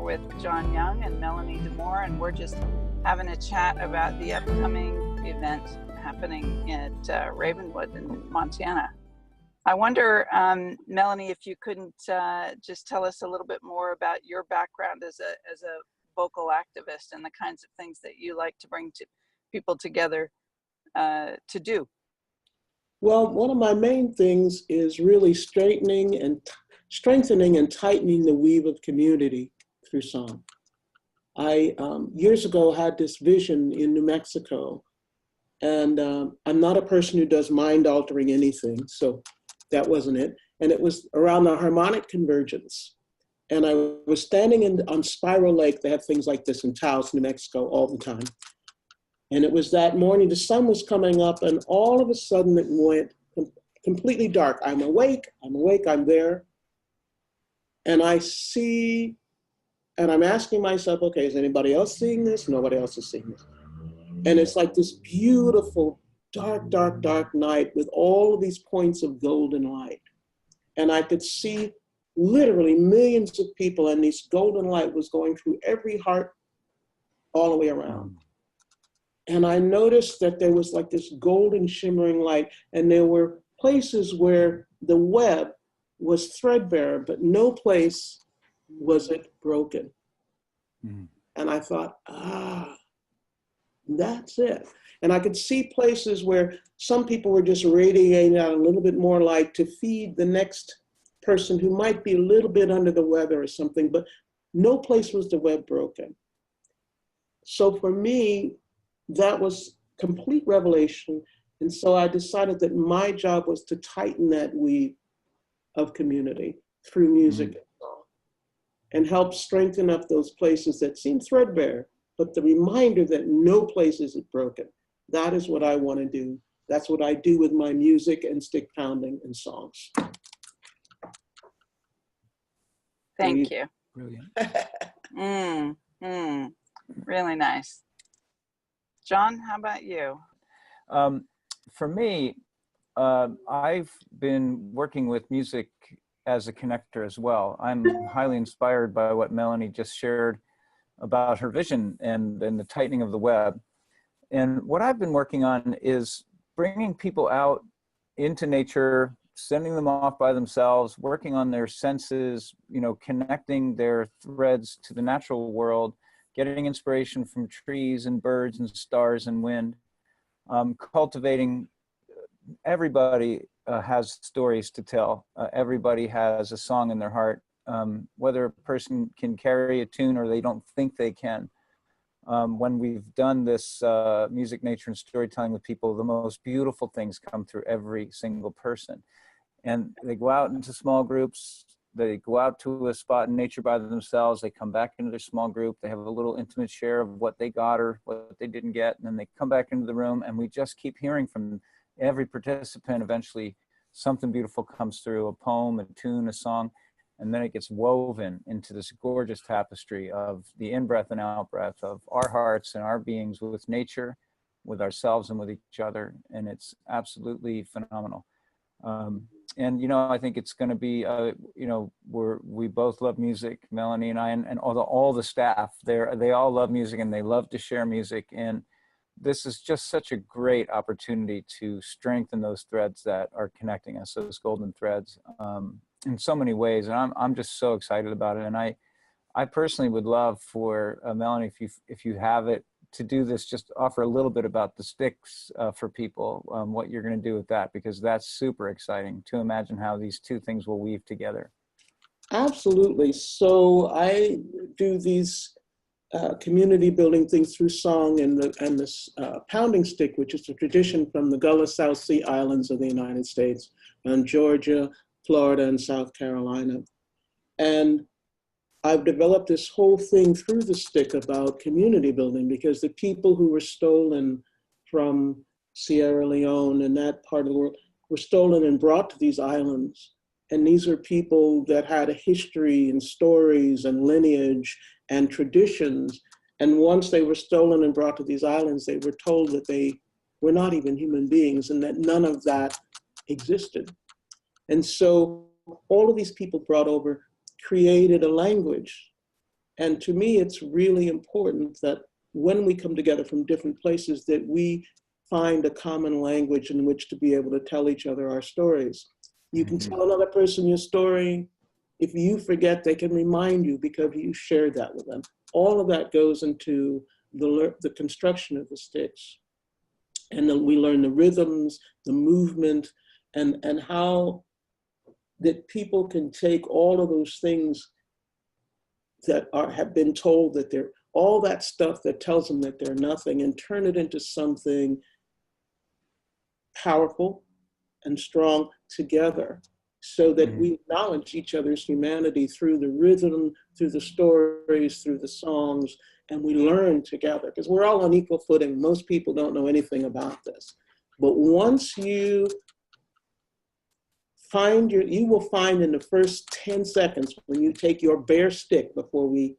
with John Young and Melanie DeMore, and we're just having a chat about the upcoming event happening at Ravenwood in Montana. I wonder, Melanie, if you couldn't just tell us a little bit more about your background as a vocal activist and the kinds of things that you like to bring to people together to do. Well, one of my main things is really strengthening and tightening the weave of community through song. I, years ago, had this vision in New Mexico, and I'm not a person who does mind-altering anything, so that wasn't it. And it was around the harmonic convergence. And I was standing on Spiral Lake. They have things like this in Taos, New Mexico, all the time. And it was that morning, the sun was coming up, and all of a sudden it went completely dark. I'm awake, I'm there. And I see, and I'm asking myself, okay, is anybody else seeing this? Nobody else is seeing this. And it's like this beautiful, dark, dark, dark night with all of these points of golden light. And I could see literally millions of people, and this golden light was going through every heart all the way around. And I noticed that there was like this golden shimmering light, and there were places where the web was threadbare, but no place was it broken. Mm. And I thought, that's it. And I could see places where some people were just radiating out a little bit more light to feed the next person who might be a little bit under the weather or something, but no place was the web broken. So for me, that was complete revelation. And so I decided that my job was to tighten that weave of community through music and song, and help strengthen up those places that seem threadbare, but the reminder that no place is broken. That is what I want to do. That's what I do with my music and stick pounding and songs. Thank you. Brilliant. Really nice. John, how about you? For me, I've been working with music as a connector as well. I'm highly inspired by what Melanie just shared about her vision and the tightening of the web. And what I've been working on is bringing people out into nature, sending them off by themselves, working on their senses, connecting their threads to the natural world, getting inspiration from trees and birds and stars and wind, cultivating. Everybody has stories to tell. Everybody has a song in their heart. Whether a person can carry a tune or they don't think they can. When we've done this music, nature, and storytelling with people, the most beautiful things come through every single person. And they go out into small groups. They go out to a spot in nature by themselves. They come back into their small group. They have a little intimate share of what they got or what they didn't get. And then they come back into the room, and we just keep hearing from every participant. Eventually something beautiful comes through, a poem, a tune, a song, and then it gets woven into this gorgeous tapestry of the in-breath and out-breath of our hearts and our beings with nature, with ourselves, and with each other. And it's absolutely phenomenal. And I think it's going to be, we both love music, Melanie and I, and all the staff. They all love music, and they love to share music. And this is just such a great opportunity to strengthen those threads that are connecting us, those golden threads, in so many ways. And I'm just so excited about it. And I personally would love for Melanie, if you have it, to do this, just offer a little bit about the sticks for people, what you're going to do with that, because that's super exciting to imagine how these two things will weave together. Absolutely. So I do these community building things through song, and this pounding stick, which is a tradition from the Gullah South Sea Islands of the United States, and Georgia, Florida, and South Carolina. And I've developed this whole thing through the stick about community building, because the people who were stolen from Sierra Leone and that part of the world were stolen and brought to these islands. And these are people that had a history and stories and lineage and traditions. And once they were stolen and brought to these islands, they were told that they were not even human beings and that none of that existed. And so all of these people brought over created a language And to me, it's really important that when we come together from different places, that we find a common language in which to be able to tell each other our stories. You can tell another person your story. If you forget, they can remind you because you shared that with them. All of that goes into the construction of the sticks. And then we learn the rhythms, the movement, and how that people can take all of those things that have been told that they're, all that stuff that tells them that they're nothing, and turn it into something powerful and strong together, so that we acknowledge each other's humanity through the rhythm, through the stories, through the songs, and we learn together, because we're all on equal footing. Most people don't know anything about this. But once you find you will find in the first 10 seconds, when you take your bare stick before we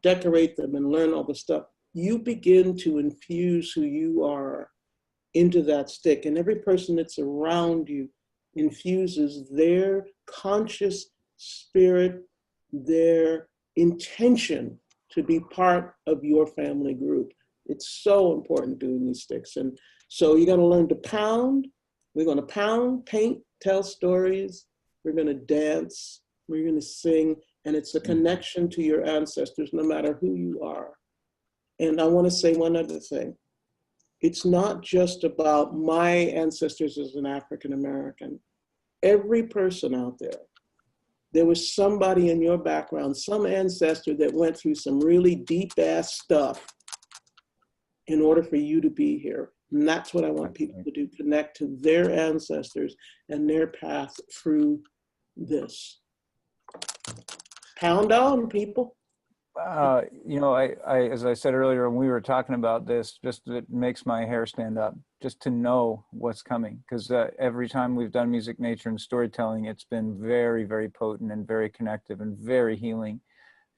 decorate them and learn all the stuff, you begin to infuse who you are into that stick. And every person that's around you infuses their conscious spirit, their intention to be part of your family group. It's so important doing these sticks. And so you got to learn to pound. We're going to pound, paint, tell stories. We're going to dance. We're going to sing. And it's a connection to your ancestors, no matter who you are. And I want to say one other thing. It's not just about my ancestors as an African American. Every person out there was somebody in your background, some ancestor that went through some really deep ass stuff in order for you to be here. And that's what I want people to do, connect to their ancestors and their path through this. Pound on, people. You know, I, as I said earlier, when we were talking about this, just it makes my hair stand up just to know what's coming. Because every time we've done music, nature, and storytelling, it's been very, very potent and very connective and very healing.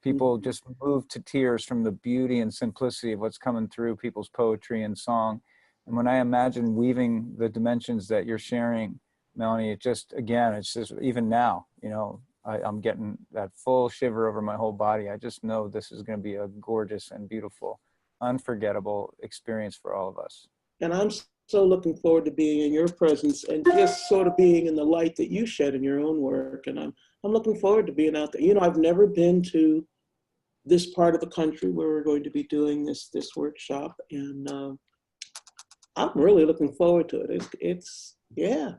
People just move to tears from the beauty and simplicity of what's coming through people's poetry and song. And when I imagine weaving the dimensions that you're sharing, Melanie, it just, again, it's just, even now, you know, I'm getting that full shiver over my whole body. I just know this is going to be a gorgeous and beautiful, unforgettable experience for all of us. And I'm so looking forward to being in your presence and just sort of being in the light that you shed in your own work. And I'm looking forward to being out there. You know, I've never been to this part of the country where we're going to be doing this workshop. And I'm really looking forward to it. It's yeah.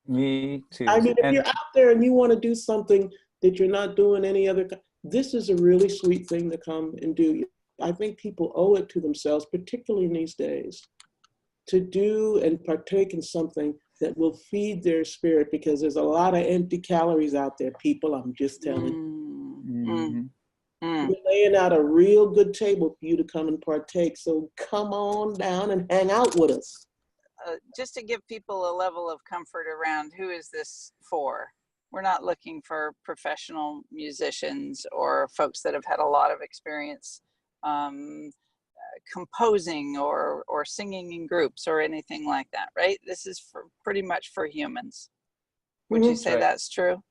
Me too. I mean, if you're out there and you want to do something that you're not doing any other, this is a really sweet thing to come and do. I think people owe it to themselves, particularly in these days, to do and partake in something that will feed their spirit, because there's a lot of empty calories out there, people. I'm just telling you. We're laying out a real good table for you to come and partake. So come on down and hang out with us. Just to give people a level of comfort around who is this for. We're not looking for professional musicians or folks that have had a lot of experience composing or singing in groups or anything like that, right? This is for pretty much for humans. Would you say that's true?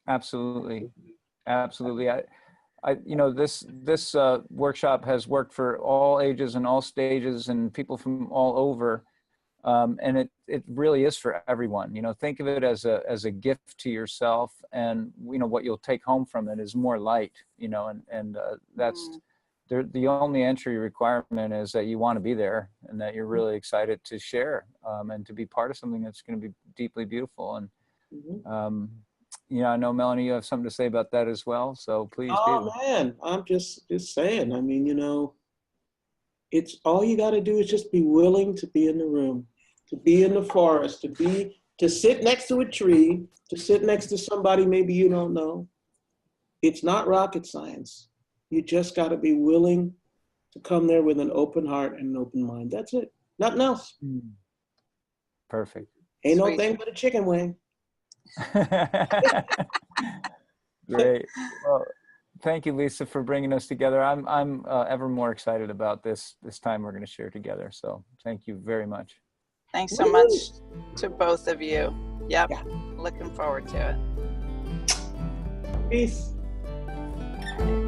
Absolutely, absolutely. You know, this workshop has worked for all ages and all stages and people from all over. And it really is for everyone. You know, think of it as a gift to yourself, and you know what you'll take home from it is more light. You know, and that's the only entry requirement is that you want to be there and that you're really excited to share and to be part of something that's going to be deeply beautiful. And you know, I know Melanie, you have something to say about that as well. So please do. Oh man, I'm just saying. I mean, you know, it's all you got to do is just be willing to be in the room, to be in the forest, to sit next to a tree, to sit next to somebody maybe you don't know. It's not rocket science. You just got to be willing to come there with an open heart and an open mind. That's it. Nothing else. Perfect. Ain't no thing but a chicken wing. Great. Well, thank you, Lisa, for bringing us together. I'm ever more excited about this time we're going to share together. So thank you very much. Thanks so much to both of you. Yep. Yeah. Looking forward to it. Peace. right.